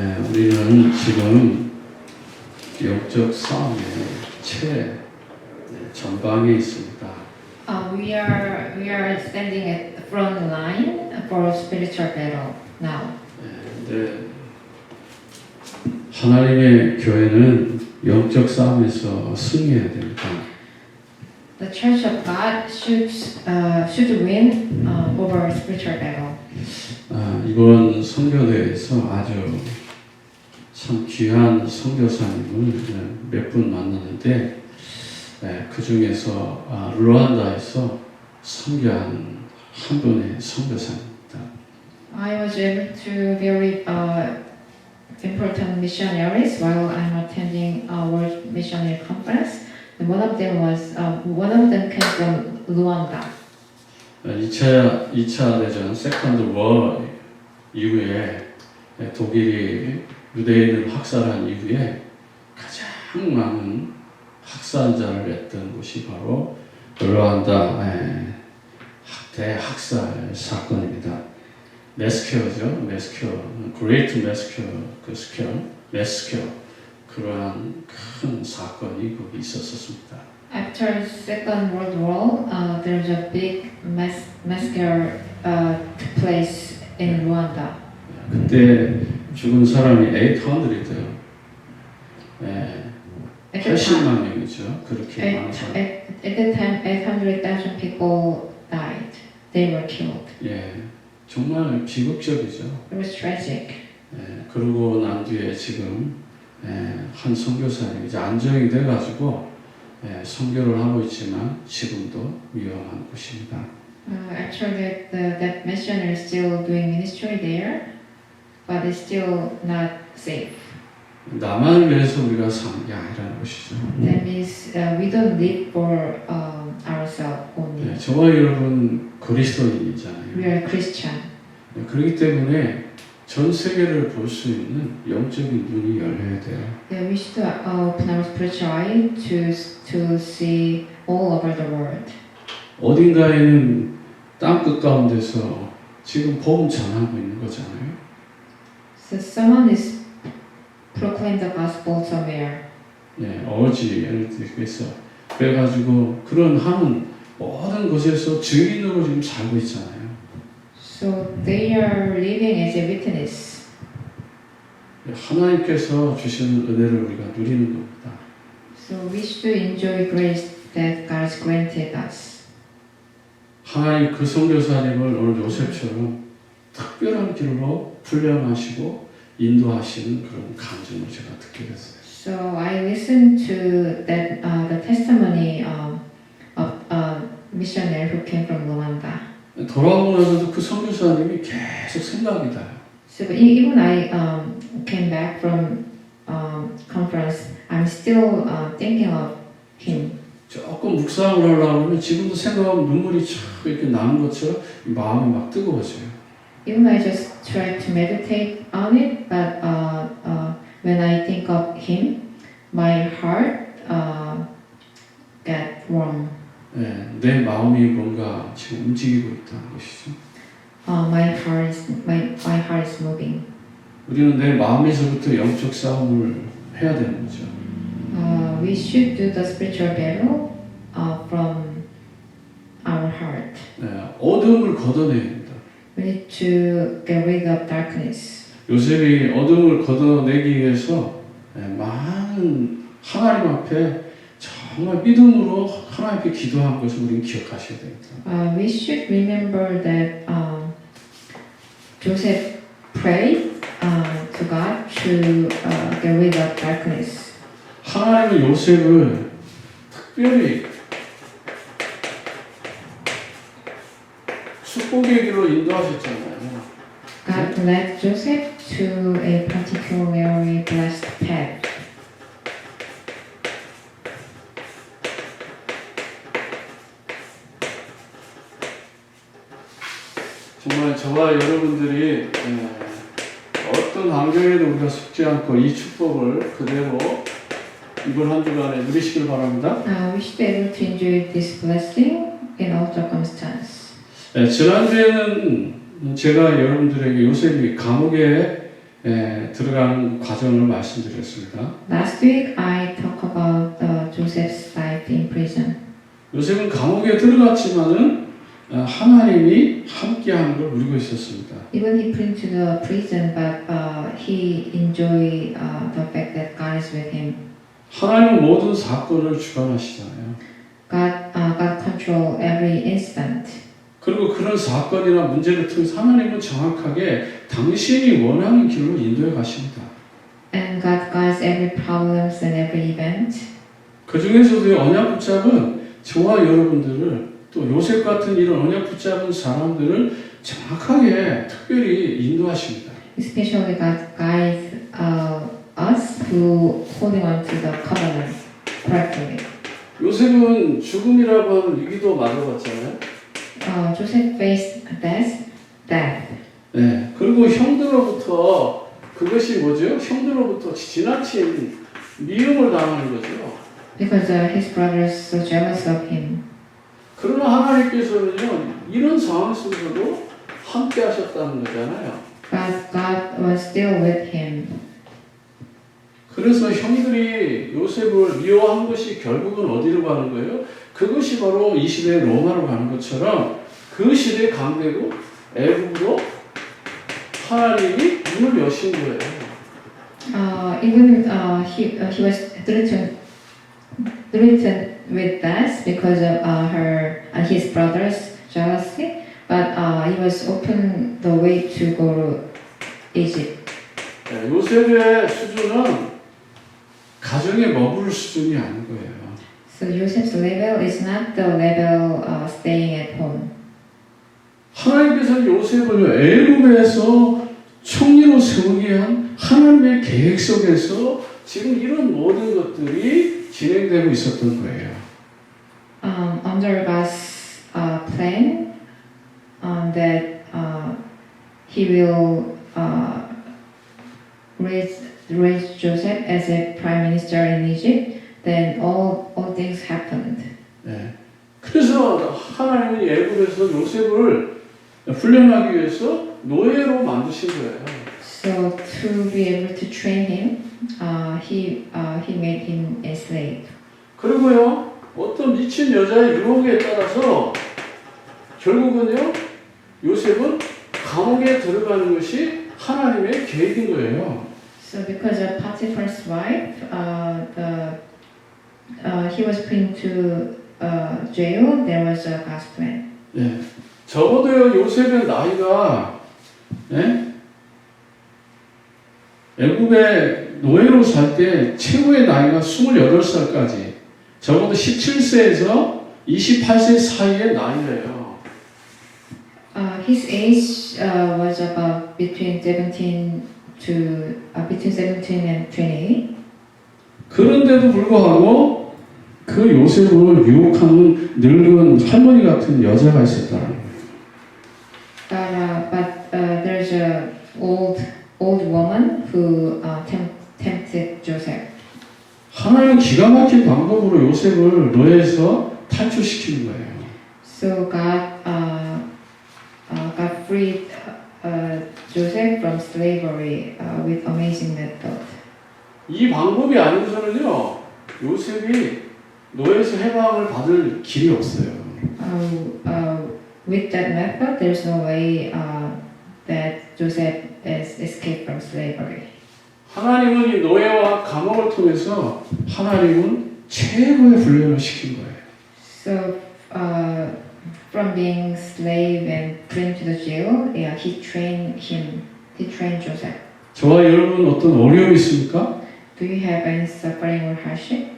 우리는 지금 영적 싸움의 전방에 있습니다. We are standing at the front line for spiritual battle now. 근데 하나님의 교회는 영적 싸움에서 승리해야 됩니다. The Church of God should win over spiritual battle. 이번 선교대회에서 아주 참 귀한 선교사님을 몇 분 만났는데 그 중에서 루안다에서 선교한 한 분의 선교사입니다. I was able to very important missionaries while I'm attending a World Missionary Conference. And one of them came from Rwanda. 2차 대전 세컨드 워 이후에 독일이 유대인을 학살한 이후에 가장 많은 학살자를 냈던 곳이 바로 르완다 대학살 사건입니다. 메스큐어죠. 메스큐어, 그레이트 메스큐어, 메스큐어 그러한 큰 사건이 거기 있었습니다. After Second World War, there was a big massacre took place in Rwanda. 그때 죽은 사람이 800요. 80만 명이죠. 그렇게 많은 사람. At that time, 800,000 people died. They were killed. 정말 비극적이죠. It was tragic. 그러고 난 뒤에 지금 한 선교사님 이제 안정이 돼가지고 선교를 하고 있지만 지금도 위험한 곳입니다. Actually, that missionary is still doing ministry there, but it's still not safe. 나만을 위해서 우리가 사는 게 아니라는 것이죠. That means we don't live for ourselves only. 저와 여러분 그리스도인이잖아요. We are Christian. 그렇기 때문에 전 세계를 볼 수 있는 영적인 눈이 열려야 돼요. Yeah, we should open our spiritual eye to see all over the world. 어딘가에는 땅끝 가운데서 지금 복음 전하고 있는 거잖아요. So someone is proclaim the gospel somewhere. 어지 예를 들어서 그래가지고 그런 하는 모든 곳에서 증인으로 지금 살고 있잖아요. So they are living as a witness. 하나님께서 주시는 은혜를 우리가 누리는 겁니다. So we should enjoy grace that God's granted us. 하나님 그 선교사님을 오늘 요셉처럼 특별한 길로 훈련하시고 인도하시는 그런 감정을 제가 듣게 됐어요. So I listened to that the testimony of a missionary who came from Rwanda. 돌아오고 나서도 그 선교사님이 계속 생각이 나요. So even I came back from conference, I'm still thinking of him. 조금 묵상을 하려고 하면 지금도 생각하면 눈물이 촥 이렇게 나는 것처럼 마음이 막 뜨거워져요. Even I just try to meditate on it, but when I think of him, my heart got warm. 내 마음이 뭔가 지금 움직이고 있다는 것이죠. My heart is moving. 우리는 내 마음에서부터 영적 싸움을 해야 되는 거죠. We should do the spiritual battle from our heart. 어둠을 걷어내야 됩니다. We need to get rid of darkness. 요셉이 어둠을 걷어내기 위해서 많은 하나님 앞에 정말 믿음으로 하나님 앞에 기도한 것을 우리는 기억하셔야 됩니다. We should remember that Joseph prayed to God to get rid of darkness. 하나님은 요셉을 특별히 축복의 길로 인도하셨잖아요. God led Joseph to a particularly blessed path. 정말 저와 여러분들이 어떤 환경에도 우리가 속지 않고 이 축복을 그대로 이번 한 주간에 누리시길 바랍니다. We should be able to enjoy this blessing in all circumstances. 지난주에는 제가 여러분들에게 요셉이 감옥에 들어가는 과정을 말씀드렸습니다. Last week I talked about Joseph's life in prison. 요셉은 감옥에 들어갔지만은 하나님이 함께하는 걸 누리고 있었습니다. Even he put into the prison, but he enjoyed the fact that God is with him. 하나님은 모든 사건을 주관하시잖아요. God control every instant. 그리고 그런 사건이나 문제를 통해서 하나님은 정확하게 당신이 원하는 길로 인도해 가십니다. And God guides every problems and every event. 그 중에서도 언약 붙잡은 저와 여러분들을 또 요셉 같은 이런 언약 붙잡은 사람들을 정확하게 특별히 인도하십니다. Especially God guides us who holding on to the covenant correctly. 요셉은 죽음이라고 하는 위기도 맞아봤잖아요. Joseph faced death. 네. 그리고 형들로부터 그것이 뭐죠? 형들로부터 지나친 미움을 당하는 거죠. Because his brothers so jealous of him. 그러나 하나님께서는요, 이런 상황 속에서도 함께 하셨다는 거잖아요. But God was still with him. 그래서 형들이 요셉을 미워한 것이 결국은 어디로 가는 거예요? 그것이 바로 이 시대의 로마로 가는 것처럼 그 시대의 강대국 애굽으로 하나님이 문을 여신 거예요. Even he was threatened with death because of his brothers' jealousy, but he was open the way to go to Egypt. 네, 요셉의 수준은 가정에 머무를 수준이 아닌 거예요. So Joseph's level is not the level staying at home. 하나님께서 요셉을 애굽에서 총리로 세우기 위한 하나님의 계획 속에서 지금 이런 모든 것들이 진행되고 있었던 거예요. Under God's plan, that He will raise Joseph as a prime minister in Egypt. Then all things happened. 네. 그래서 하나님은 애굽에서 요셉을 훈련하기 위해서 노예로 만드신 거예요. So to be able to train him, he made him a slave. 그리고요, 어떤 미친 여자의 유혹에 따라서 결국은요, 요셉은 감옥에 들어가는 것이 하나님의 계획인 거예요. So because of Potiphar's wife, he was put into jail. There was a God's plan. 네. 적어도요, 요셉의 나이가, 네? 애굽에 노예로 살 때 최고의 나이가 28살까지, 적어도 17세에서 28세 사이의 나이래요. His age was about between 17 and 20. 그런데도 불구하고 그 요셉을 유혹하는 늙은 할머니 같은 여자가 있었다는 거예요. But there's a old woman who tempted Joseph. 하나님은 기가 막힌 방법으로 요셉을 노예에서 탈출시키는 거예요. So God freed Joseph from slavery with amazing method. 이 방법이 아니고서는요, 요셉이 노예에서 해방을 받을 길이 없어요. With that method, there's no way that Joseph is escaped from slavery. 하나님은 이 노예와 감옥을 통해서 하나님은 최고의 훈련을 시킨 거예요. So from being slave and put into the jail, he trained Joseph. 저와 여러분 어떤 어려움이 있습니까? Do you have any suffering or hardship?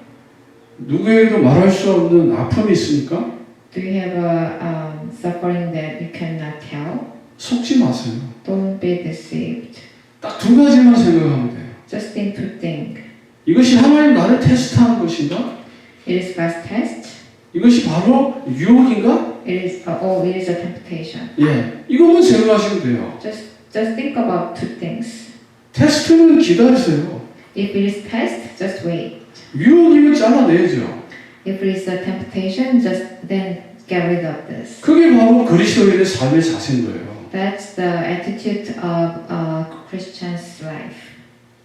누구에게도 말할 수 없는 아픔이 있습니까? Do you have a suffering that you cannot tell? 속지 마세요. Don't be deceived. 딱 두 가지만 생각하면 돼요. Just need to think. 이것이 하나님 나를 테스트하는 것인가? It is God's test. 이것이 바로 유혹인가? It is a temptation. 예, 이것만 생각하시면 돼요. Just think about two things. 테스트는 기다리세요. If it is test, just wait. 유혹이면 잘라내야죠. If it is a temptation, just then get rid of this. 그게 바로 그리스도인의 삶의 자세인 거예요. That's the attitude of a Christian's life.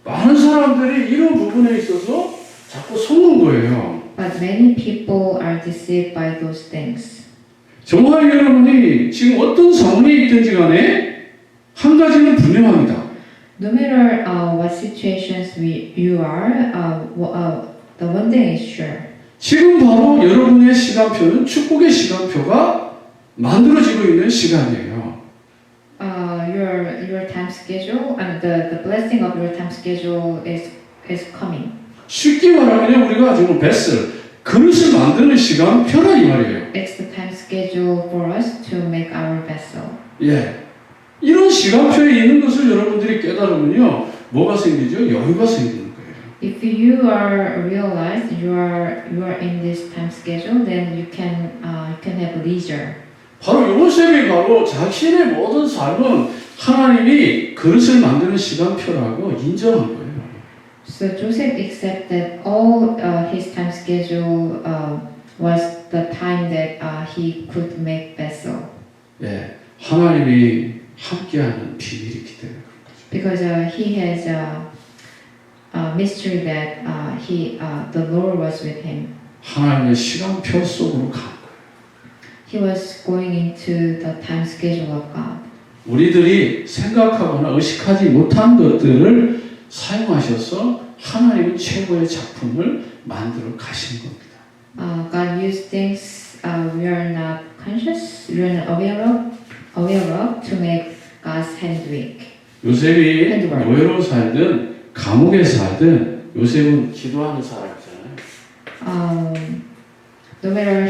많은 사람들이 이런 부분에 있어서 자꾸 속는 거예요. But many people are deceived by those things. 정말 여러분이 지금 어떤 상황에 있든지 간에 한 가지는 분명합니다. No matter what situations you are, the one thing is sure. 지금 바로 여러분의 시간표는 축복의 시간표가 만들어지고 있는 시간이에요. Your time schedule and the blessing of your time schedule is coming. 쉽게 말하면 우리가 지금 베슬, 그릇을 만드는 시간표라 이 말이에요. It's the time schedule for us to make our vessel. 예. 이런 시간표에 있는 것을 여러분들이 깨달으면요, 뭐가 생기죠? 여유가 생기는 거예요. If you are realized you are in this time schedule, then you can have leisure. 바로 요셉이 바로 자신의 모든 삶은 하나님이 그릇을 만드는 시간표라고 인정한 거예요. So Joseph accepted all his time schedule was the time that he could make vessel. 예, 하나님이 함께하는 비밀이 있기 때문에 그런 거죠. Because he has a mystery that the Lord was with him. 하나님의 시간표 속으로 간 거예요. He was going into the time schedule of God. 우리들이 생각하거나 의식하지 못한 것들을 사용하셔서 하나님은 최고의 작품을 만들어 가신 겁니다. God used things we are not conscious, we are not aware of to make God's handwork. 요셉이 노예로 살든 감옥에 살든 요셉은 기도하는 사람이잖아요. No matter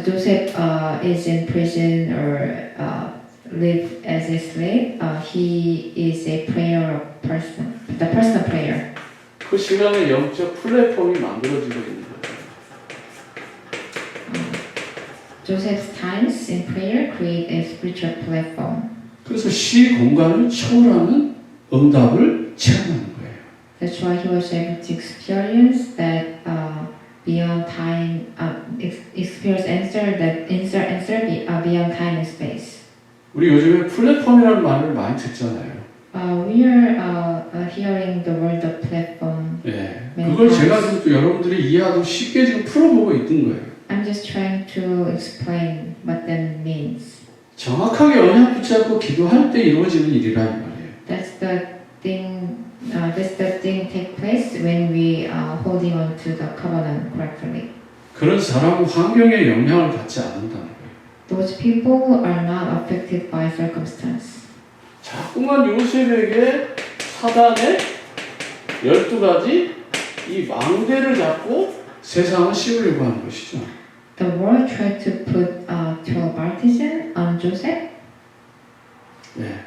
Joseph is in prison or live as a slave, he is a prayer person, the person of prayer. 그 시간에 영적 플랫폼이 만들어지고 있는 거예요. Joseph's times in prayer create a spiritual platform. 그래서 시 공간을 초월하는 응답을 체험하는 거예요. That's why he was able to experience that beyond time, experience answer beyond time and space. 우리 요즘에 플랫폼이라는 말을 많이 듣잖아요. We are hearing the word of platform. 예, many 그걸 times. 제가 지금 또 여러분들이 이해하고 쉽게 지금 풀어보고 있던 거예요. I'm just trying to explain what that means. 정확하게 언약 붙잡고 기도할 때 이루어지는 일이라 이 말이에요. That's the thing. That's the thing take place when we are holding on to the covenant correctly. 그런 사람은 환경에 영향을 받지 않는다는 거예요. Those people are not affected by circumstance. 자꾸만 요셉에게 사단의 12가지 이 망대를 잡고 세상을 씌우려고 하는 것이죠. The world tried to put 12 artisans on Joseph. 예.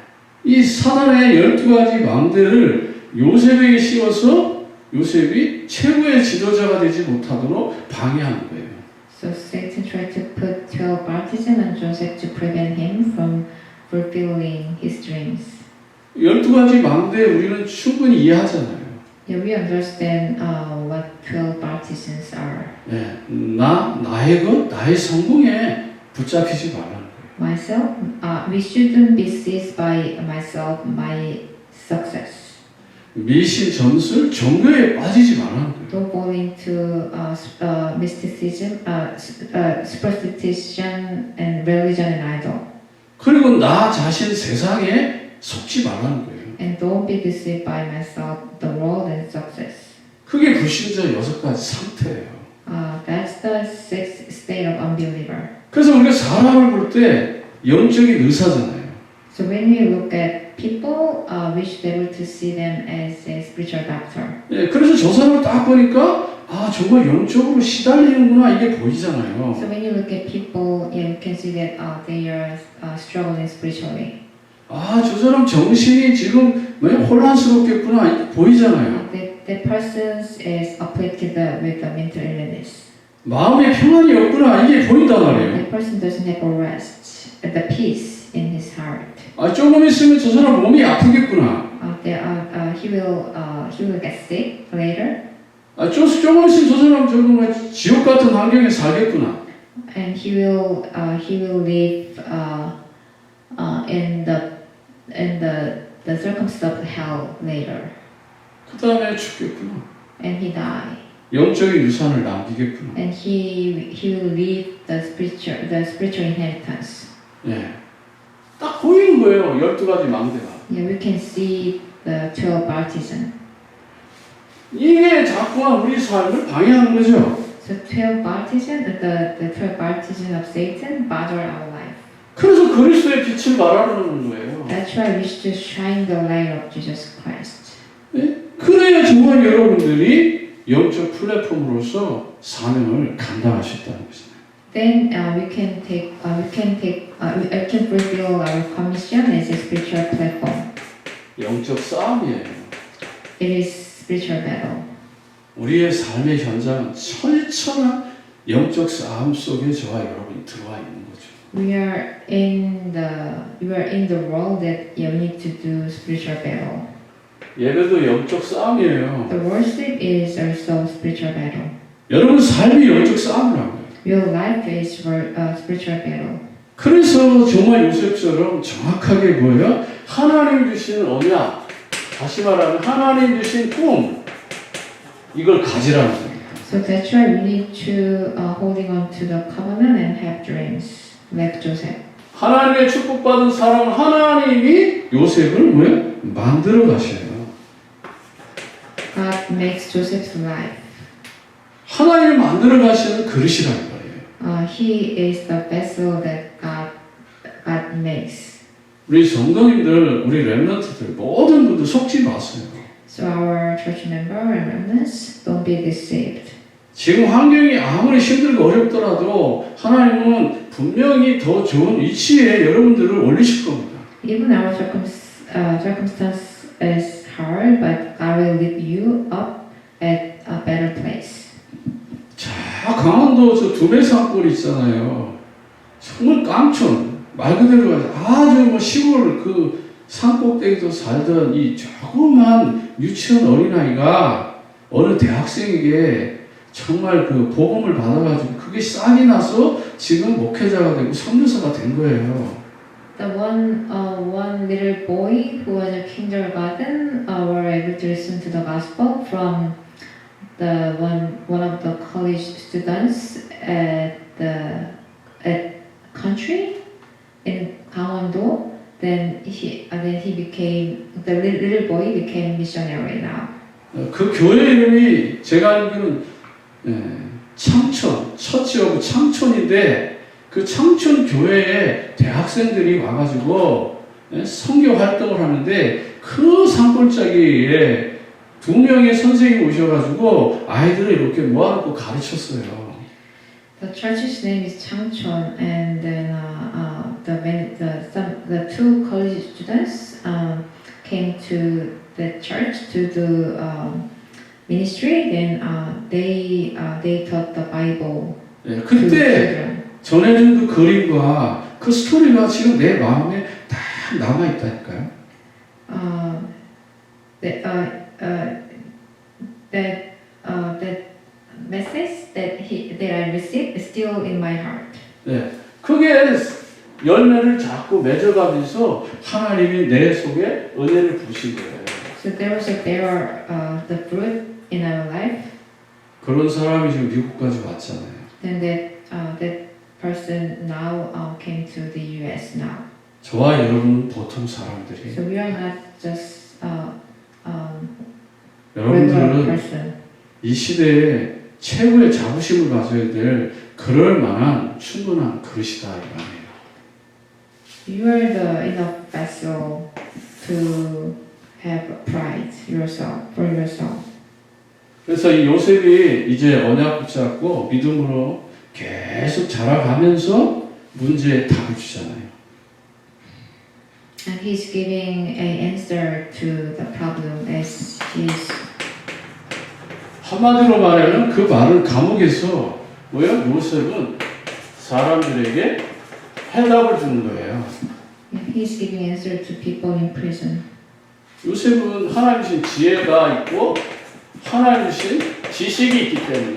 이 사단의 12가지 망대를 요셉에게 씌워서 요셉이 최고의 지도자가 되지 못하도록 방해하는 거예요. So Satan tried to put 12 artisans on Joseph to prevent him from fulfilling his dreams. 12가지 망대 우리는 충분히 이해하잖아요. Yeah, we understand what 12 artisans are. 예. 나의 것, 나의 성공에 붙잡히지 말라는 거예요. Myself, we shouldn't be seized by myself, my success. 미신, 점술, 종교에 빠지지 말라는 거예요. Don't fall into mysticism, superstition, and religion and idol. 그리고 나 자신 세상에 속지 말라는 거예요. And don't be deceived by myself, the world, and success. 그게 불신자 6가지 상태예요. That's the sixth state of unbeliever. 그래서 우리가 사람을 볼 때 영적인 의사잖아요. So when we look at people, we should be able to see them as a spiritual doctor. 예, 그래서 저 사람을 딱 보니까 아 정말 영적으로 시달리는구나 이게 보이잖아요. So when you look at people, you can see that they are struggling spiritually. 아 저 사람 정신이 지금 왜 혼란스럽겠구나 이게 보이잖아요. That person is afflicted with the mental illness. 마음에 평안이 없구나 이게 보인단 말이에요. That person doesn't have a rest, the peace in his heart. 아 조금 있으면 저 사람 몸이 아프겠구나. He will get sick later, 아 조금 있으면 저 사람 정말 지옥 같은 환경에 살겠구나. and he will live in the circumstance of hell later, 그 다음에 죽겠구나. and he died, 영적인 유산을 남기겠구나. and he will leave the spiritual inheritance. 예. 딱 보이는 거예요. 12가지 망대가. Yeah, we can see the 12 artisans. 이게 자꾸만 우리 삶을 방해하는 거죠. So 12 artisans, the 12 artisans of Satan bother our life. 그래서 그리스도의 빛을 발하는 거예요. That's why we should shine the light of Jesus Christ. 예? 그래야 정말 여러분들이 영적 플랫폼으로서 사명을 감당하셨다는 것입니다. Then we can fulfill our commission as a spiritual platform. 영적 싸움이에요. It is spiritual battle. 우리의 삶의 현장은 철저한 영적 싸움 속에 저와 여러분이 들어와 있는 거죠. We are in the world that you need to do spiritual battle. 예배도 영적 싸움이에요. The worship is also spiritual battle. 여러분 삶이 영적 싸움이라고요. Your life is spiritual battle. 그래서 정말 요셉처럼 정확하게 뭐예요? 하나님 주신 언약, 다시 말하면 하나님 주신 꿈, 이걸 가지라는 겁니다. So that's why we need to holding on to the covenant and have dreams, like Joseph. 하나님의 축복받은 사람 하나님이 요셉을 뭐예요? 만들어 가셔요. God makes Joseph's life. 하나님을 만들어 가시는 그릇이라는 거예요. He is the vessel that God makes. 우리 성도님들, 우리 렘넌트들 모든 분들 속지 마세요. So our church member and remnants, don't be deceived. 지금 환경이 아무리 힘들고 어렵더라도 하나님은 분명히 더 좋은 위치에 여러분들을 올리실 겁니다. Even our circumstance is hard, but God will lift you up at a better place. 자, 강원도 저 두배 산골 있잖아요. 정말 깡촌, 말 그대로 아주 뭐 시골 그 산꼭대기에서 살던 이 조그만 유치원 어린아이가 어느 대학생에게 정말 그 복음을 받아가지고 그게 싹이 나서 지금 목회자가 되고 선교사가 된 거예요. The one little boy who was a kindergarten were able to listen to the gospel from the one of the college students at country in Gangwon-do. Then he became the little boy became missionary now. 그 교회 이름이 제가 알기로는 창촌, 처치 오브 창촌인데 그 창촌 교회에 대학생들이 와가지고 선교 활동을 하는데 그 산골짜기에 2명의 선생님이 오셔가지고 아이들을 이렇게 모아놓고 가르쳤어요. The church's name is Changchon, and then the two college students came to the church to do ministry. Then they taught the Bible to 그때 children. 전해준 그 그림과 그 스토리가 지금 내 마음에 다 남아있다니까요. That message that I received is still in my heart. 네, 그게 열매를 자꾸 맺어가면서 하나님이 내 속에 은혜를 부신 거예요. So there was the fruit in our life. 그런 사람이 지금 미국까지 왔잖아요. Then that person now came to the U.S. now. 저와 여러분은 보통 사람들이 So we are not just regular 여러분들은 person. 이 시대에 최고의 자부심을 가져야 될 그럴 만한 충분한 그릇이다 이 말이에요. You are the enough vessel to have pride for yourself. 그래서 이 요셉이 이제 언약 붙잡고 믿음으로 계속 자라가면서 문제에 답을 주잖아요. And he's giving an answer to the problem as he's. 한마디로 말하면 그 말을 감옥에서 뭐예요? 요셉은 사람들에게 해답을 주는 거예요. He's giving answer to people in prison. 요셉은 하나님 주신 지혜가 있고 하나님 주신 지식이 있기 때문에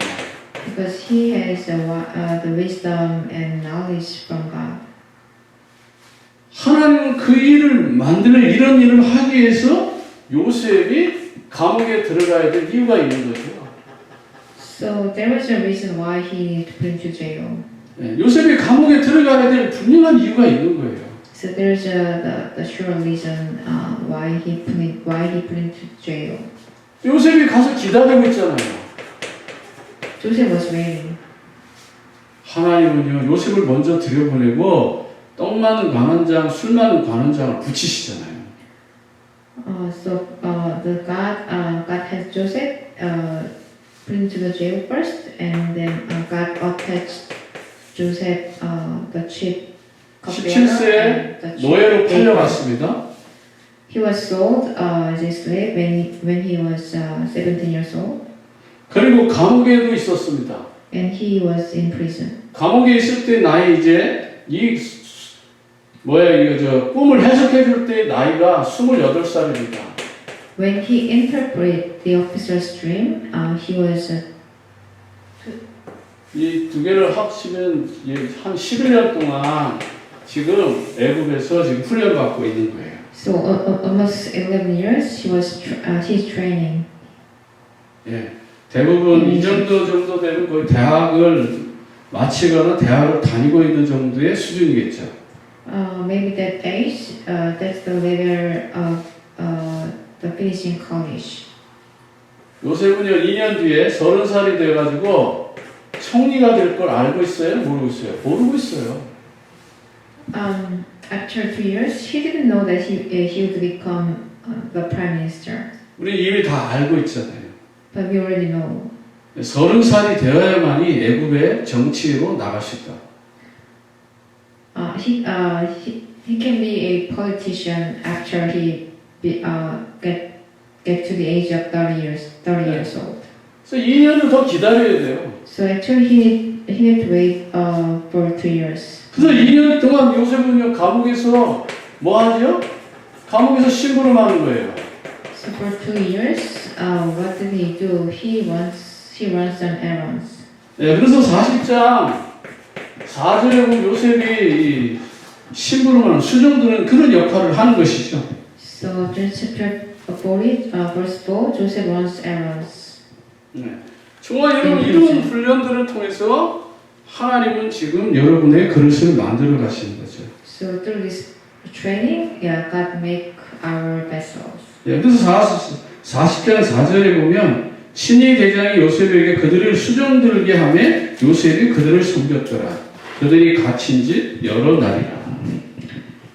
Because he has the wisdom and knowledge from God. 하나님은 그 그 일을 만드는 이런 일을 하기 위해서 요셉이 감옥에 들어가야 될 이유가 있는 거죠. So there was a reason why he needed to put into jail. 예, 요셉이 감옥에 들어가야 될 분명한 이유가 있는 거예요. So there's the sure reason why he put into jail. 요셉이 가서 기다리고 있잖아요. Joseph was waiting. 하나님은요, 요셉을 먼저 들여보내고 떡 많은 관원장, 술 많은 관원장을 붙이시잖아요. God has Joseph put into the jail first, and then God attached Joseph the chief cupbearer 17세에 and the chief 노예로 baker. 팔려갔습니다. He was sold as a slave when he was 17 years old, 그리고 감옥에도 있었습니다. and he was in prison. 감옥에 있을 때 나이 이제 꿈을 해석해 줄 때 나이가 28살입니다. When he interpreted the officer's dream, he was 이 두 개를 합치면 한 11년 동안 지금 애굽에서 지금 훈련 받고 있는 거예요. so almost 11 years. He's training. 예, 대부분 이 정도 되면 거의 대학을 마치거나 대학을 다니고 있는 정도의 수준이겠죠. Maybe that age, that's the level of the finishing college. 요셉은요 2년 뒤에 30살이 돼가지고 총리가 될 걸 알고 있어요? 모르고 있어요? 모르고 있어요. After 2 years, he didn't know that he would become the prime minister. 우리 이미 다 알고 있잖아요. But we already know. 30살이 되어야만이 애굽의 정치로 나갈 수 있다. He can be a politician after he get to the age of 30 years old. 그래서 2년을 더 기다려야 돼요. So actually he need to wait for 2 years. 그래서 2년 동안 요셉은요 감옥에서 뭐 하죠? 감옥에서 심부름하는 거예요. So for 2 years, what did he do? He runs some errands. 네, 그래서 40장 4절에 보면 요셉이 심부름하는 수종드는 그런 역할을 하는 것이죠. So chapter 40, verse 4, Joseph runs errands. 네. 정말 여러분 이런 훈련들을 통해서 하나님은 지금 여러분의 그릇을 만들어 가시는 거죠. So through this training, God make our vessels. 예, 그래서 40장 4절에 보면 친히 대장이 요셉에게 그들을 수종들게 하며 요셉이 그들을 섬겼더라. 그들이 갇힌 지 여러 날이라.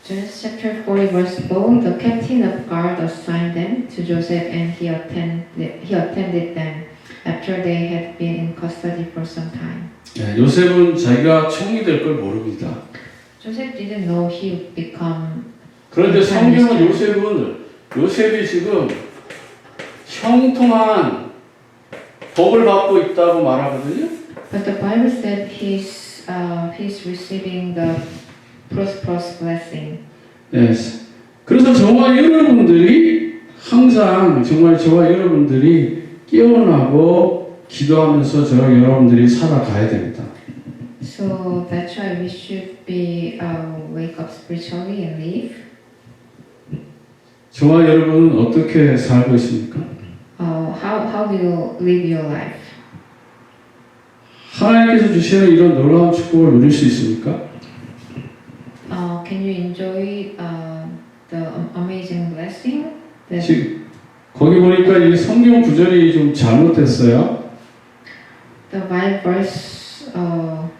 Genesis chapter 40 verse 4, the captain of guard assigned them to Joseph, and he attended them after they had been in custody for some time. 예, 요셉은 자기가 총리 될 걸 모릅니다. Joseph didn't know he would become. 그런데 성경은 요셉이 지금 형통한 복을 받고 있다고 말하거든요. But the Bible said he's receiving the prosperous blessing. 예, 그래서 정말 여러분들이 항상 정말 저와 여러분들이 깨어나고 기도하면서 저와 여러분들이 살아가야 됩니다. So that's why we should be wake up spiritually and live. 저와 여러분은 어떻게 살고 있습니까? How do you live your life? 하나님께서 주시는 이런 놀라운 축복을 누릴 수 있습니까? Can you enjoy the amazing blessing? 지금 거기 보니까 이 성경 구절이 좀 잘못됐어요. The Bible verse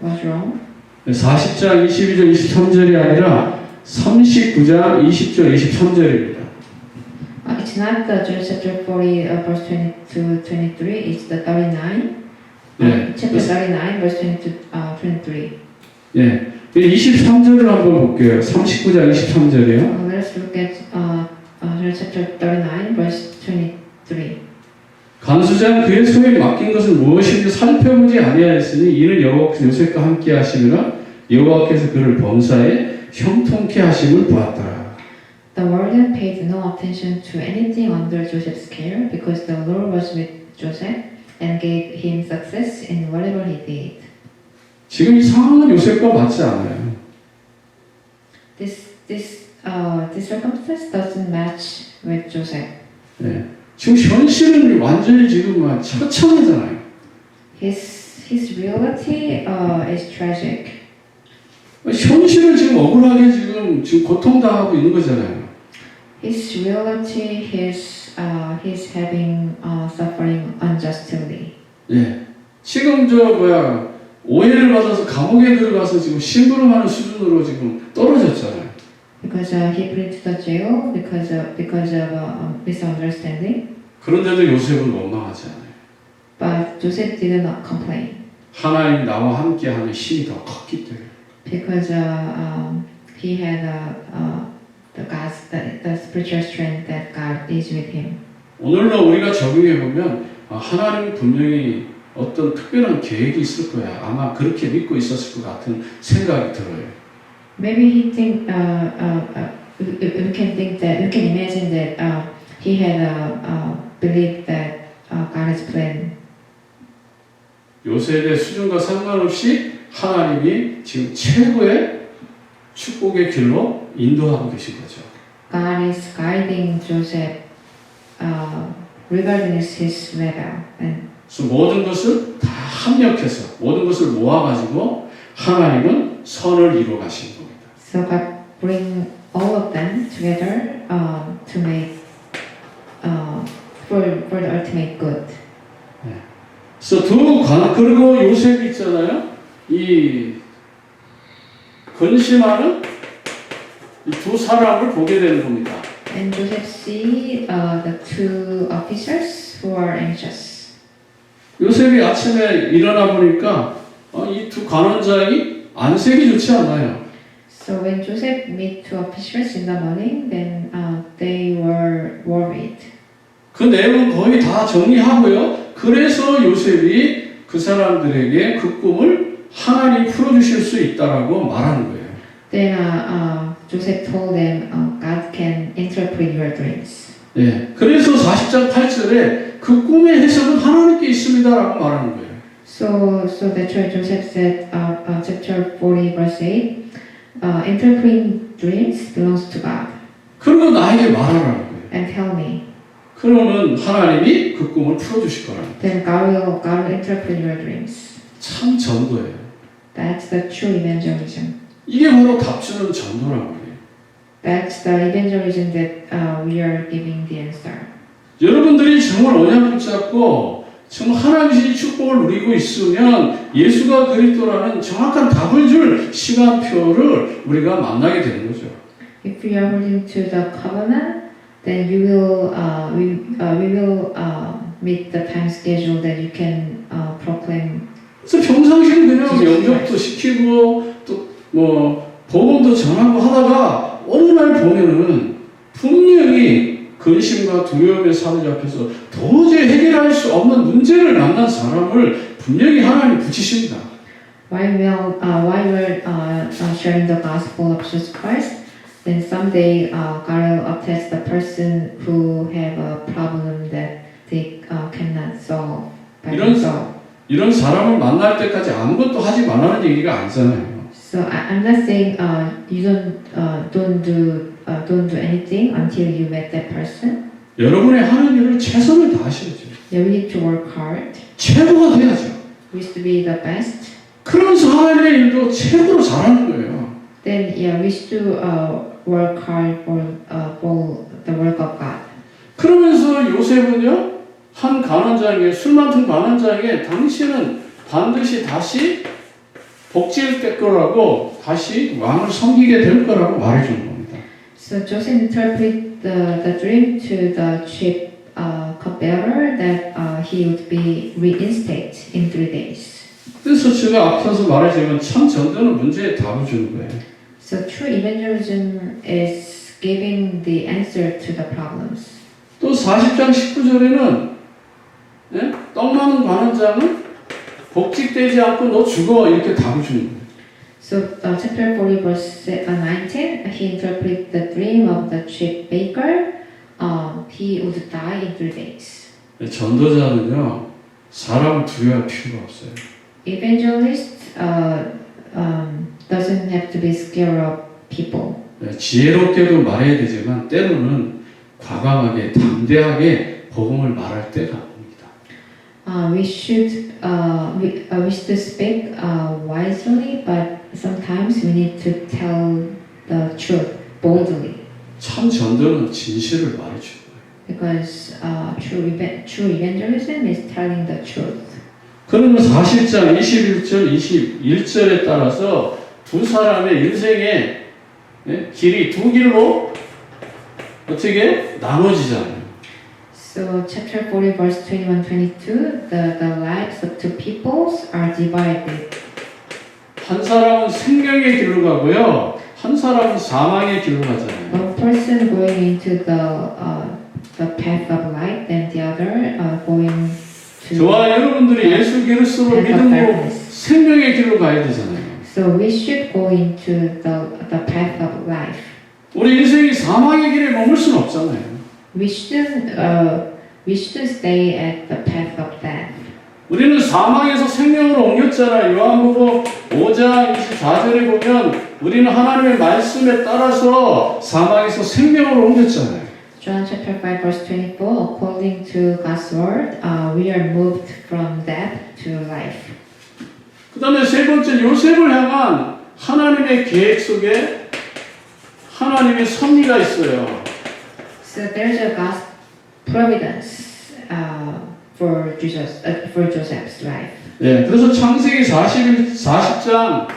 was wrong. 40장 22절 23절이 아니라 39장 20절 23절입니다. It's not the Genesis chapter 40 verse 22 23. It's the 39. 네. Chapter 39 verse 22 23. 예. 23절을 한번 볼게요. 39장 23절이요. Let's look at Genesis chapter 39 verse 23. 간수장 그의 손에 맡긴 것은 무엇인지 살펴보지 아니하였으니 이는 여호와께서 요셉과 함께 하시느라 여호와께서 그를 범사에 형통케 하심을 보았더라. The warden paid no attention to anything under Joseph's care because the Lord was with Joseph and gave him success in whatever he did. 지금 이 상황은 요셉과 맞지 않아요. This this circumstance doesn't match with Joseph. 예. 지금 현실은 완전히 지금 막 처참하잖아요. His reality is tragic. 현실은 지금 억울하게 지금 고통당하고 있는 거잖아요. His reality, he's having suffering unjustly. 예. 지금 오해를 받아서 감옥에 들어가서 지금 심부름하는 수준으로 지금 떨어졌잖아요. Because he put into the jail because of misunderstanding. 그런데도 요셉은 원망하지 않아요. But Joseph did not complain 하나님 나와 함께하는 힘이 더 컸기 때문에. because he had the spiritual strength that God is with him. 오늘날 우리가 적용해 보면 하나님은 분명히 어떤 특별한 계획이 있을 거야. 아마 그렇게 믿고 있었을 것 같은 생각이 들어요. Maybe we can imagine that he had believed that God's plan. 요셉의 수준과 상관없이 하나님이 지금 최고의 축복의 길로 인도하고 계신 거죠. God is guiding Joseph regardless his level. And 그래서 모든 것을 다 합력해서 모든 것을 모아가지고 하나님은 선을 이루어 가신 겁니다. so God bring all of them together to make for the ultimate good. 그래서 그리고 요셉이 있잖아요. 이 근심하는 이 두 사람을 보게 되는 겁니다. And Joseph see the two officers who are anxious. 요셉이 아침에 일어나 보니까 이 두 간원장이 안색이 좋지 않아요. So when Joseph meet two officers in the morning, then they were worried. 그 내용은 거의 다 정리하고요. 그래서 요셉이 그 사람들에게 그 꿈을 하나님이 풀어주실 수 있다라고 말하는 거예요. Then Joseph told them, God can interpret your dreams. 예, 그래서 40장 8절에 그 꿈의 해석은 하나님께 있습니다라고 말하는 거예요. So that's why Joseph said, chapter 40, verse 8, interpreting dreams belongs to God. 그리고 나에게 말하라는 거예요. And tell me. 그러면 하나님이 그 꿈을 풀어주실 거라는 거예요. Then God will interpret your dreams. 참 전도예요. That's the true evangelism. 이게 바로 답주는 전도라는 거예요. That's the evangelism that we are giving the answer. 여러분들이 정말 언약 붙잡고 정말 하나님의 축복을 누리고 있으면 예수가 그리스도라는 정확한 답을 줄 시간표를 우리가 만나게 되는 거죠. If we are holding to the covenant, then you will we will meet the time schedule that you can proclaim. 그래서 평상시에 그냥 영접도 시키고 또 복음도 전하고 하다가 어느 날 보면은 분명히 근심과 두려움에 사로잡혀서 도저히 해결할 수 없는 문제를 만난 사람을 분명히 하나님 붙이십니다. While we're sharing the gospel of Jesus Christ, then someday God will attach the person who have a problem that they cannot solve by themselves. 이런 사람을 만날 때까지 아무것도 하지 말라는 얘기가 아니잖아요. So I'm not saying you don't do anything until you met that person. 여러분의 하는 일을 최선을 다하셔야죠. Yeah, we need to work hard. 최고가 돼야죠. We used to be the best. 그러면서 하나님의 일도 최고로 잘하는 거예요. Then yeah, we used to work hard for the work of God. 그러면서 요셉은요, 한 간원장에게, 술 맡은 간원장에게 당신은 반드시 다시 복지를 뗄 거라고 다시 왕을 섬기게 될 거라고 말해준 겁니다. So Joseph interpreted the dream to the chief cupbearer that he would be reinstated in 3 days. 그래서 제가 앞서서 말하자면 참 전도는 문제에 답을 주는 거예요. So true evangelism is giving the answer to the problems. 또 40장 19절에는 떡 많은 관원장은 복직되지 않고 너 죽어 이렇게 답을 주는 거예요. So chapter 40 verse 19, he interpreted the dream of the chief baker. He would die in 3 days. 전도자는요 사람을 두려워할 필요가 없어요. Evangelist doesn't have to be scared of people. 지혜롭게도 말해야 되지만 때로는 과감하게 담대하게 복음을 말할 때가 옵니다. We should speak wisely, but sometimes we need to tell the truth boldly. 참 전도는 진실을 말해주는 거예요. Because true evangelism is telling the truth. 그러면 40장 21절, 21절에 따라서 두 사람의 인생의 길이 두 길로 어떻게 나눠지잖아요. So chapter 40 verse 21-22, the lives of two peoples are divided. 한 사람은 생명의 길로 가고요. 한 사람은 사망의 길로 가잖아요. One person going into the path of light, and the other going to. 저와 여러분들이 예수 그리스도를 믿음으로 생명의 길로 가야 되잖아요. So we should go into the path of life. 우리 인생이 사망의 길에 머물 수는 없잖아요. We shouldn't stay at the path of death. 우리는 사망에서 생명으로 옮겼잖아요. 요한복음 5장 24절에 보면 우리는 하나님의 말씀에 따라서 사망에서 생명으로 옮겼잖아요. John chapter 5 verse 24, according to God's word, we are moved from death to life. 그 다음에 세 번째 요셉을 향한 하나님의 계획 속에 하나님의 섭리가 있어요. So there's a God's providence for Joseph's life. 네, 그래서 창세기 40장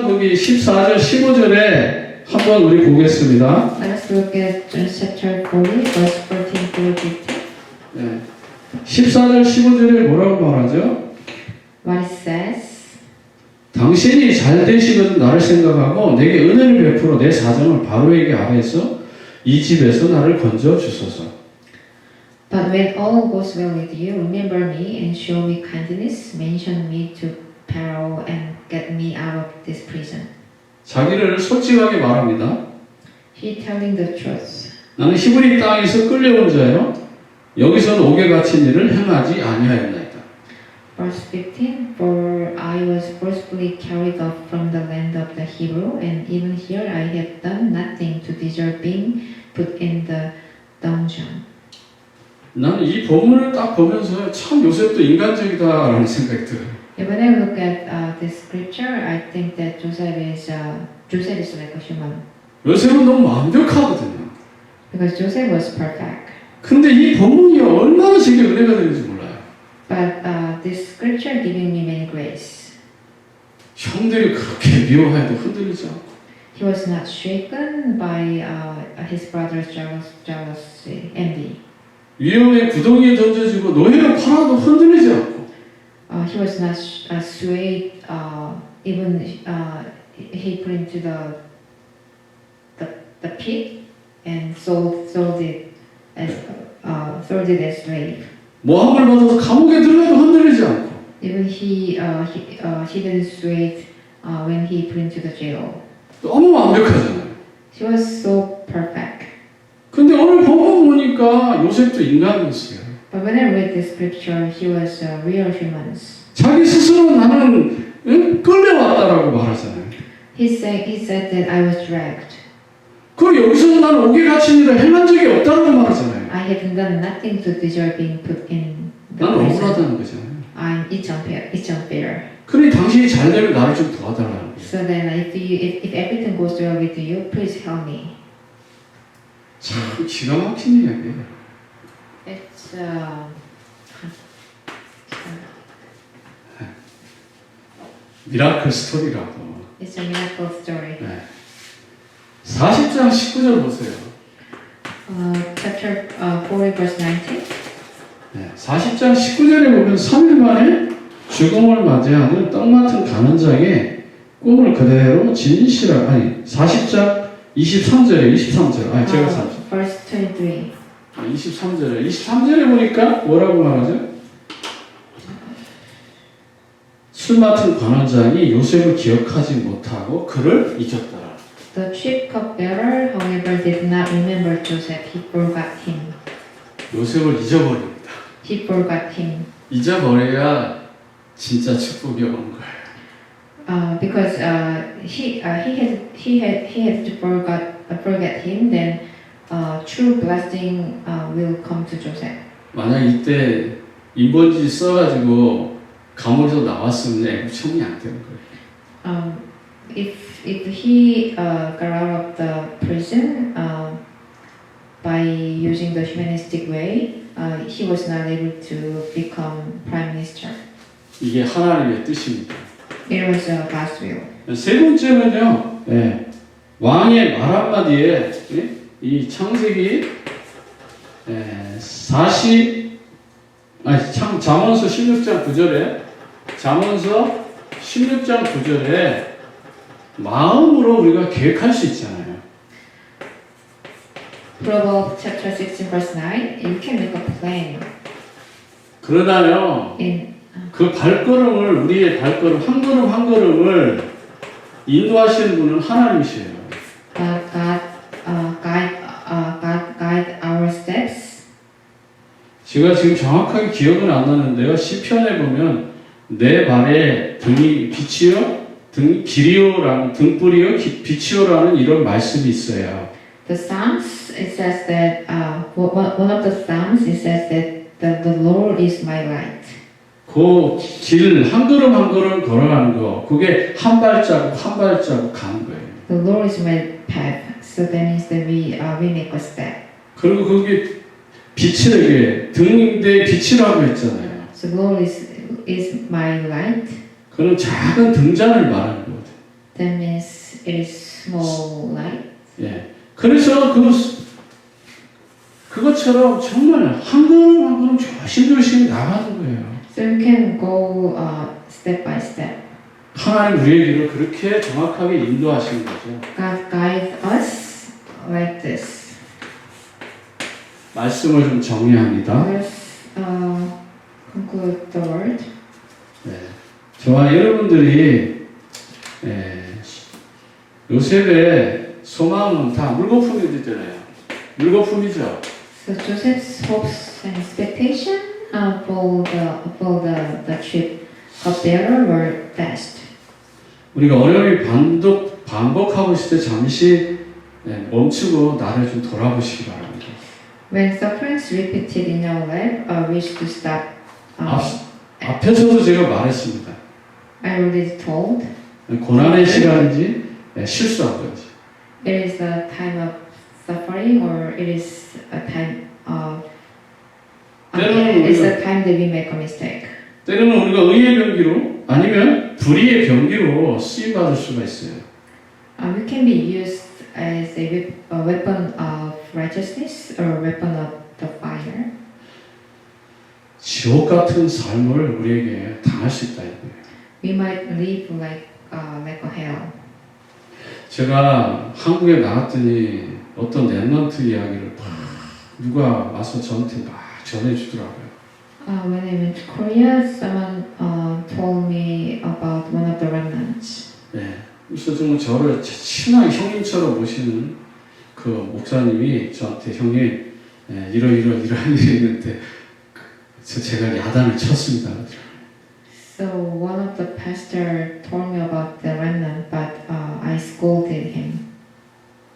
거기 14절 15절에 한번 우리 보겠습니다. Let us look at chapter 40 verse 14 through 15. 네, 14절 15절에 뭐라고 말하죠? What it says. 당신이 잘 되시거든 나를 생각하고 내게 은혜를 베풀어 내 사정을 바로에게 아뢰서 이 집에서 나를 건져 주소서. But when all goes well with you, remember me and show me kindness. Mention me to Pharaoh and get me out of this prison. 자기를 솔직하게 말합니다. He telling the truth. 나는 히브리 땅에서 끌려온 자요. 여기서는 옥에 갇힌 일을 행하지 아니하였나이다. Verse 15, For I was forcefully carried off from the land of the Hebrew, and even here I have done nothing to deserve being put in the dungeon. 나는 이 본문을 딱 보면서 참 요셉도 인간적이다라는 생각이 들어요. When I look at this scripture, I think that Joseph is like a human. 요셉은 너무 완벽하거든요. Because Joseph was perfect. 근데 이 본문이 얼마나 제게 은혜가 되는지 몰라요. But this scripture giving me many grace. 형들이 그렇게 미워해도 흔들리지 않고 He was not shaken by his brother's jealousy, envy. 위험에 구덩이에 던져지고 노예로 팔아도 흔들리지 않고 He was not swayed, even he put into the pit and sold it as slave. 모함을 받아서 감옥에 들어가도 흔들리지 않고 Even he didn't sway when he put into the jail. 너무 완벽하잖아요. He was so perfect. 근데 오늘 본문 보니까 요셉도 인간이었어요. But when I read this scripture, he was real humans. 자기 스스로 나는 끌려왔다라고 말하잖아요. He said that I was dragged. 그리고 여기서 나는 옥에 갇힌 일을 행한 적이 없다고 말하잖아요. I had done nothing to deserve being put in the 나는 prison. 억울하다는 거잖아요. It's unfair. 그러니 당신이 잘 되면 나를 좀 도와달라는 거예요. So then, if everything goes well with you, please help me. 참 기가 막힌 이야기예요. It's 미라클 스토리라고. it's a miracle story. 네. 40장 19절 보세요. Chapter 40, verse 19. 네. 40장 19절에 보면 3일 만에 죽음을 맞이하는 떡 맡은 가는 자에게 꿈을 그대로 진실하게, 아니 40장 23절에 제가 30. Verse 23. 23절에 보니까 뭐라고 말하죠? 술 맡은 관원장이 요셉을 기억하지 못하고 그를 잊었더라. The chief cupbearer, however, did not remember Joseph. He forgot him. 요셉을 잊어버립니다. He forgot him. 잊어버려야 진짜 축복이 오는 거예요. because he had to forget him, then true blessing will come to Joseph. 만약 이때 인본주의 써가지고 감옥에서 나왔으면 애국 처분이 안 되는 거예요. If he got out of the prison by using the humanistic way, he was not able to become prime minister. 이게 하나님의 뜻입니다. It was God's will. 세 번째는요, 왕의 말 한마디에 이 창세기 잠언서 16장 9절에 잠언서 16장 9절에 마음으로 우리가 계획할 수 있잖아요. Proverbs chapter 16 verse 9, you can make a plan. 그러나요, 그 발걸음을 우리의 발걸음 한 걸음 한 걸음을 인도하시는 분은 하나님이세요. God guide our steps. 제가 지금 정확하게 기억은 안 나는데요. 시편에 보면 내 발에 등이 빛이요, 길이요라는 등불이요, 빛이요라는 이런 말씀이 있어요. The Psalms it says that one of the Psalms it says that the Lord is my light. 그 길 한 걸음 한 걸음 걸어가는 거, 그게 한 발자국 한 발자국 가는 거예요. The Lord is my path. So that means that we make a step. 그리고 그게 빛이라게 등대 빛이라고 했잖아요. So the Lord is my light. 그는 작은 등잔을 말하는 거거든요. That means it is small light. 예. 그래서 그것처럼 정말 한 걸음 한 걸음 조심조심 나가는 거예요. So you can go step by step. 하나님 우리의 길을 그렇게 정확하게 인도하시는 거죠. God guides us like this. 말씀을 좀 정리합니다. Let's conclude the word. 네. 저와 여러분들이 요셉의 소망은 다 물거품이잖아요. 물거품이죠. So Joseph's hopes and expectation for the trip of bearer were dashed. 우리가 어려움이 반복하고 있을 때 잠시 멈추고 나를 좀 돌아보시기 바랍니다. When sufferings repeated in our life, we should stop. 앞에서도 제가 말했습니다. I already told. 고난의 시간인지 실수한 건지. It is a time of suffering, or it is a time of. It's a time that we make a mistake. 때로는 우리가 의의 병기로 아니면 불의의 병기로 쓰임 받을 수가 있어요. We can be used as a weapon of righteousness or a weapon of the fire. 지옥 같은 삶을 우리에게 당할 수 있다 이거예요. We might live like a hell. 제가 한국에 나왔더니 어떤 랩런트 이야기를 막 누가 와서 저한테 막 전해주더라고요. When I went to Korea, someone told me about one of the remnants. 네. 그래서 좀 저를 친한 형님처럼 모시는 그 목사님이 저한테 형님 이러한 일이 있는데 제가 야단을 쳤습니다. So one of the pastor told me about the remnant, but I scolded him.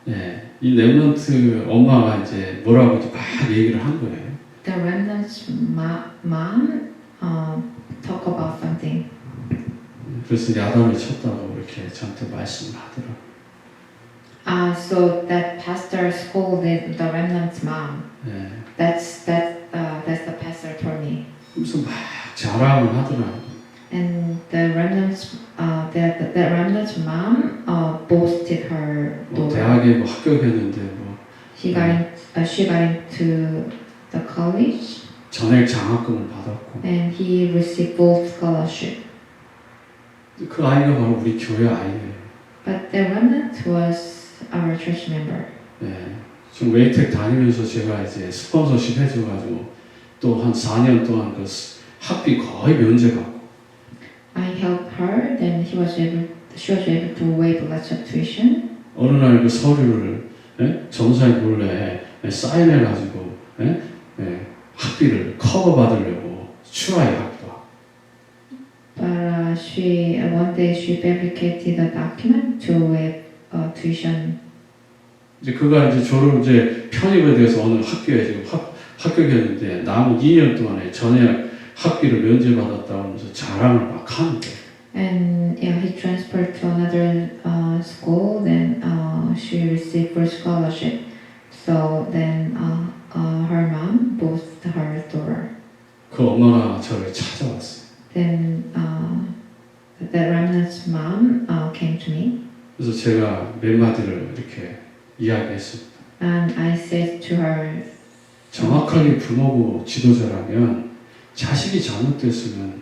네, 이 랩런트 엄마가 이제 뭐라고 막 얘기를 한 거예요. The remnant's mom talk about something. 그래서 야단을 쳤다고 이렇게 저한테 말씀을 하더라고요. So that pastor scolded the remnant's mom. 네. That's the pastor told me. 그래서 막 자랑을 하더라고요. And the remnant's mom boasted her daughter. 대학에 뭐 합격했는데 뭐 She got into the college. 전액 장학금을 받았고. And he received full scholarship. 그 아이가 바로 우리 교회 아이예요. But the remnant was our church member. 네, 지금 웨이텍 다니면서 제가 이제 스폰서십 해줘가지고 또 한 4년 동안 그 학비 거의 면제받고. I helped her, then she was able to waive lots of tuition. 어느 날 그 서류를 전사의 몰래 사인해가지고 학비를 커버 받으려고 추가의 학도. But one day she fabricated a document to a tuition. 이제 그가 이제 졸업 이제 편입에 대해서 어느 학교에 지금 합격했는데 남은 2년 동안에 전액 학비를 면제받았다고 하면서 자랑을 막 하는데 And yeah, he transferred to another school. Then she received full scholarship. So then her mom boosted her daughter. 그 엄마가 저를 찾아왔어요. Then the remnant's mom came to me, 그래서 제가 몇 마디를 이렇게 이야기했습니다. and I said to her, 정확하게 부모고 지도자라면 자식이 잘못됐으면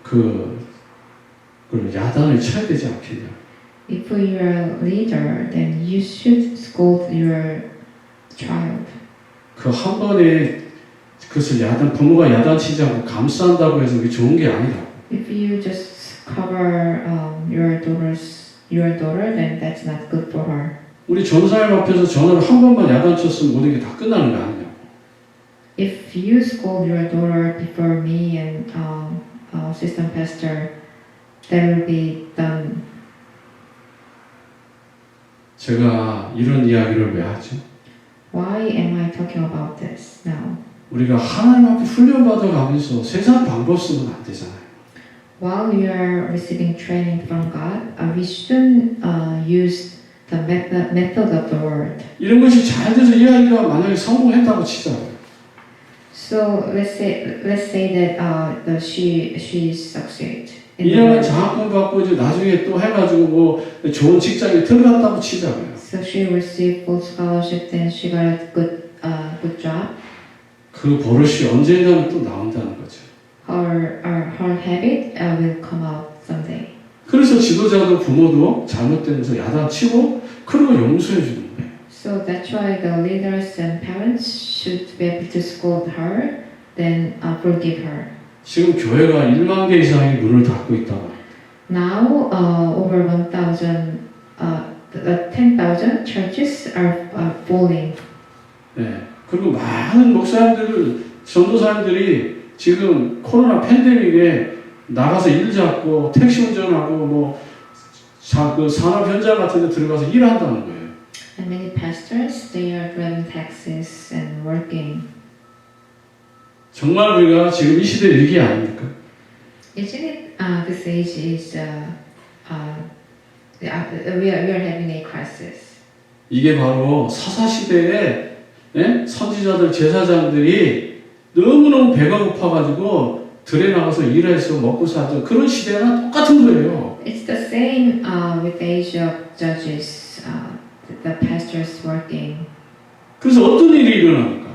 그걸 야단을 쳐야 되지 않겠냐. if you're a leader, then you should scold your child. 그 한 번에 그것을 부모가 야단치지 않고 감싼다고 해서 그게 좋은 게 아니라고. If you just cover your daughter, then that's not good for her. 우리 전사님 앞에서 전화를 한 번만 야단쳤으면 모든 게 다 끝나는 거 아니냐고. If you scold your daughter before me and assistant pastor, that will be done. 제가 이런 이야기를 왜 하죠? Why am I talking about this now? 우리가 하나님 앞에 훈련받아 가면서 세상 방법 쓰면 안 되잖아요. While we are receiving training from God, we shouldn't use the method of the world. 이런 것이 잘 돼서 이 아이가 만약에 성공했다고 치잖아요. So let's say that she succeed. in the 2년을 world. 장학금 받고 이제 나중에 또 해가지고 뭐 좋은 직장에 들어갔다고 치잖아요. So she received full scholarship, then she got a good job. 그 버릇이 언젠가는 또 나온다는 거죠. Her habit will come out someday. 그래서 지도자도 부모도 잘못되면서 야단치고 그러고 용서해 주는 거예요. So that's why the leaders and parents should be able to scold her, then forgive her. 지금 교회가 1만 개 이상의 문을 닫고 있다가 Now, over 10,000 churches are falling. 네. 그리고 많은 목사님들, 전도사님들이 지금 코로나 팬데믹에 나가서 일 잡고 택시 운전하고 뭐 그 산업 현장 같은 데 들어가서 일한다는 거예요. And many pastors, they are driving taxis and working. 정말 우리가 지금 이 시대의 위기 아닙니까? Isn't it this age is we are having a crisis. 이게 바로 사사시대에 선지자들, 제사장들이 너무너무 배가 고파가지고 들에 나가서 일해서 먹고 살던 그런 시대랑 똑같은 거예요. It's the same with the age of judges, the pastors working. 그래서 어떤 일이 일어납니까?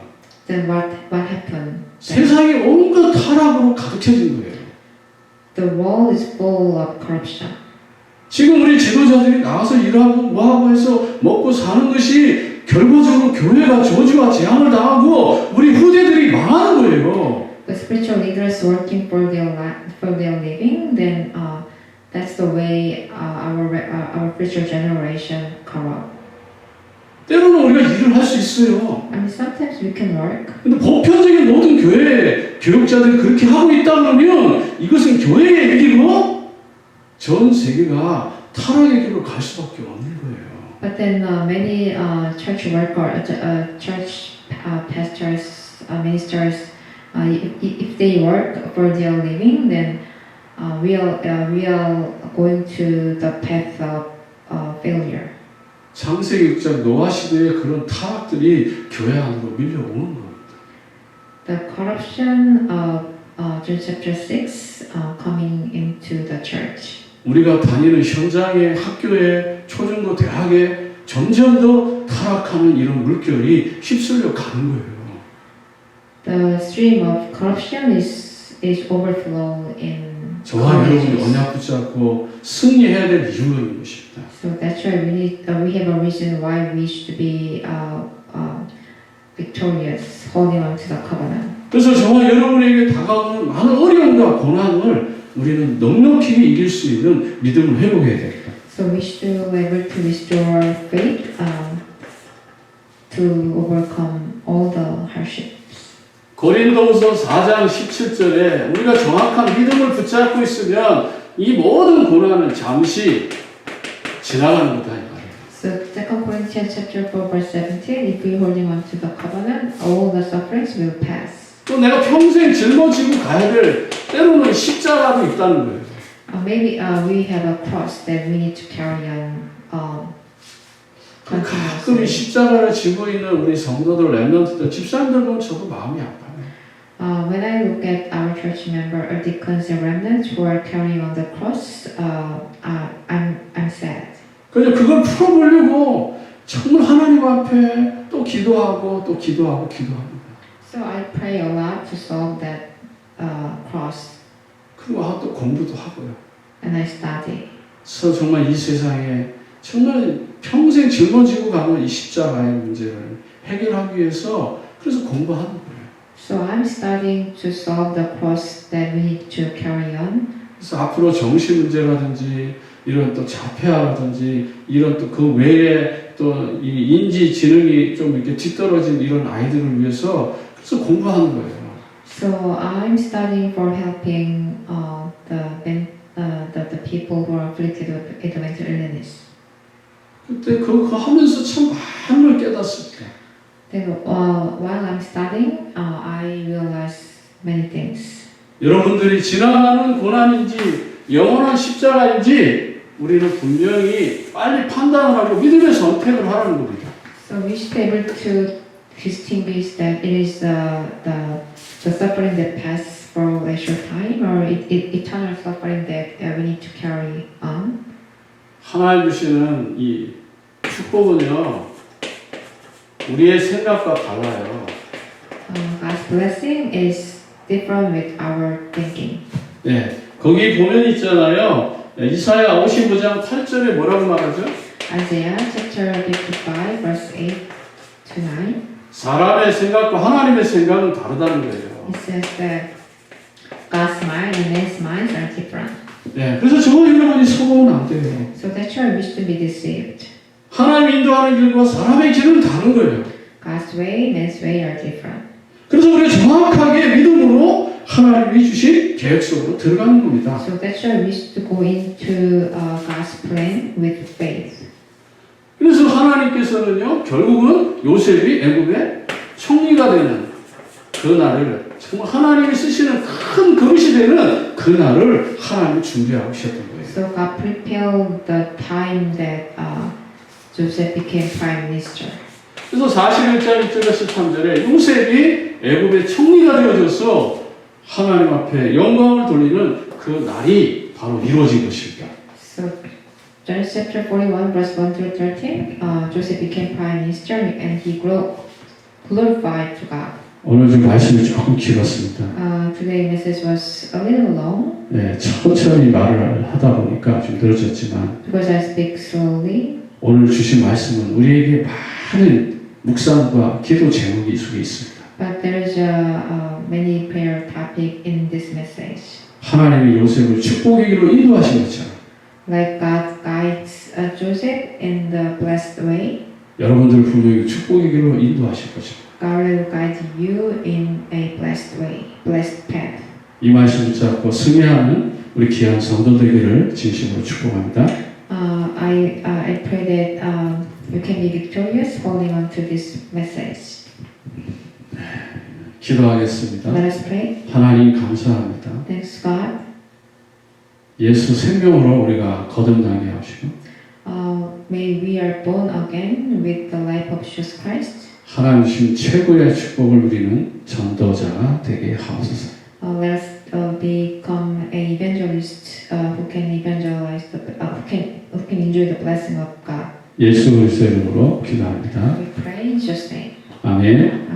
Then what happened? 세상이 온갖 타락으로 가득 차진 거예요. The world is full of corruption. 지금 우리 지도자들이 나와서 일하고 뭐하고 해서 먹고 사는 것이 결과적으로 교회가 저주와 재앙을 당하고 우리 후대들이 망하는 거예요. The spiritual leaders working for their living, then that's the way our future generation corrupt. 때로는 우리가 일을 할 수 있어요. I mean, sometimes we can work. 근데 보편적인 모든 교회 교육자들이 그렇게 하고 있다 그러면 이것은 교회의 위기고 전 세계가 타락의 길로 갈 수밖에 없는 거예요. But then many church pastors, ministers, if they work for their living, then we are going to the path of failure. 창세기 6장 노아 시대의 그런 타락들이 교회 안으로 밀려오는 겁니다. The corruption of John chapter 6 coming into the church. 우리가 다니는 현장에, 학교에, 초중고, 대학에 점점 더 타락하는 이런 물결이 휩쓸려 가는 거예요. The stream of corruption is overflow in 저와 여러분이 colleges. 언약 붙잡고 승리해야 될 이유가 있는 것입니다. So that's why we have a reason why we should be victorious, holding on to the covenant. 그래서 저와 여러분에게 다가오는 많은 어려움과 고난을 우리는 넉넉히 이길 수 있는 믿음을 회복해야 됩니다. So we should be able to restore faith to overcome all the hardships. 고린도후서 4장 17절에 우리가 정확한 믿음을 붙잡고 있으면 이 모든 고난은 잠시 지나가는 거다 이 말이에요. So 2 Corinthians chapter 4 verse 17, if we holding on to the covenant, all the sufferings will pass. 또 내가 평생 짊어지고 가야 될 때로는 십자가도 있다는 거예요. Maybe we have a cross that we need to carry on 가끔 이 continuously. 십자가를 지고 있는 우리 성도들, 렘넌트들, 집사님들 보면 저도 마음이 아파요. When I look at our church member or deacons and remnants who are carrying on the cross, I'm sad. 그래서 그걸 풀어보려고 정말 하나님 앞에 또 기도하고 또 기도하고 기도합니다. So I pray a lot to solve that cross, 그리고 또 공부도 하고요. and I study. 그래서 정말 이 세상에 정말 평생 짊어지고 가는 이 십자가의 문제를 해결하기 위해서 그래서 공부하는 거예요. So I'm studying to solve the cross that we need to carry on. 그래서 앞으로 정신 문제라든지 이런 또 자폐아라든지 이런 또 그 외에 또 이 인지 지능이 좀 이렇게 뒤떨어진 이런 아이들을 위해서 그래서 공부하는 거예요. So I'm studying for helping the people who are afflicted with mental illness. 그때 그거 하면서 참 많은 걸 깨닫습니다. Then while I'm studying, I realize many things. 여러분들이 지나가는 고난인지 영원한 십자가인지 우리는 분명히 빨리 판단을 하고 믿음의 선택을 하라는 겁니다. So we should be able to distinguish that it is the suffering that passes for a short time, or eternal suffering that we need to carry on. 하나님 주시는 이 축복은요, 우리의 생각과 달라요. God's blessing is different with our thinking. 네, 거기 보면 있잖아요. 이사야 55장 8절에 뭐라고 말하죠? Isaiah chapter 55 verse 8 to 9. 사람의 생각과 하나님의 생각은 다르다는 거예요. It says that God's mind and man's minds are different. 네, 그래서 저거 여러분이 속으면 안 돼요. So that's why we should be deceived. 하나님 인도하는 길과 사람의 길은 다른 거예요. God's way, man's way are different. 그래서 우리가 정확하게 믿음으로 하나님이 주신 계획 속으로 들어가는 겁니다. So that's why we should go into God's plan with faith. 그래서 하나님께서는요, 결국은 요셉이 애굽의 총리가 되는 그 날을, 정말 하나님이 쓰시는 큰 그릇이 되는 그 날을 하나님이 준비하고 계셨던 거예요. So God prepared the time that Joseph became prime minister. 그래서 41장 1절에서 3절에 요셉이 애굽의 총리가 되어져서 하나님 앞에 영광을 돌리는 그 날이 바로 이루어진 것입니다. So Genesis chapter 41 verse 1 through 13, Joseph became prime minister and he glorified to God. 오늘 좀 말씀이 조금 길었습니다. Today's message was a little long 네, 천천히 말을 하다 보니까 좀 늘어졌지만 because I speak slowly. 오늘 주신 말씀은 우리에게 많은 묵상과 기도 제목이 이 속에 있습니다. But there is many prayer topic in this message. 하나님이 요셉을 축복의 길로 인도하신 것처럼 Like God guides Joseph in the blessed way, 여러분들 분명히 축복의 길로 인도하실 것입니다. God will guide you in a blessed way, blessed path. 이 말씀 붙잡고 승리하는 우리 귀한 성도들 되기를 진심으로 축복합니다. I pray that you can be victorious holding on to this message. 기도하겠습니다. Let us pray. 하나님 감사합니다. Thanks God. 예수 생명으로 우리가 거듭나게 하시고 May we are born again with the life of Jesus Christ. 하나님 주신 최고의 축복을 누리는 전도자가 되게 하옵소서. Let us become a evangelist who can evangelize who can enjoy the blessing of God. 예수 그리스도의 이름으로 기도합니다. We pray in Jesus' name. 아멘.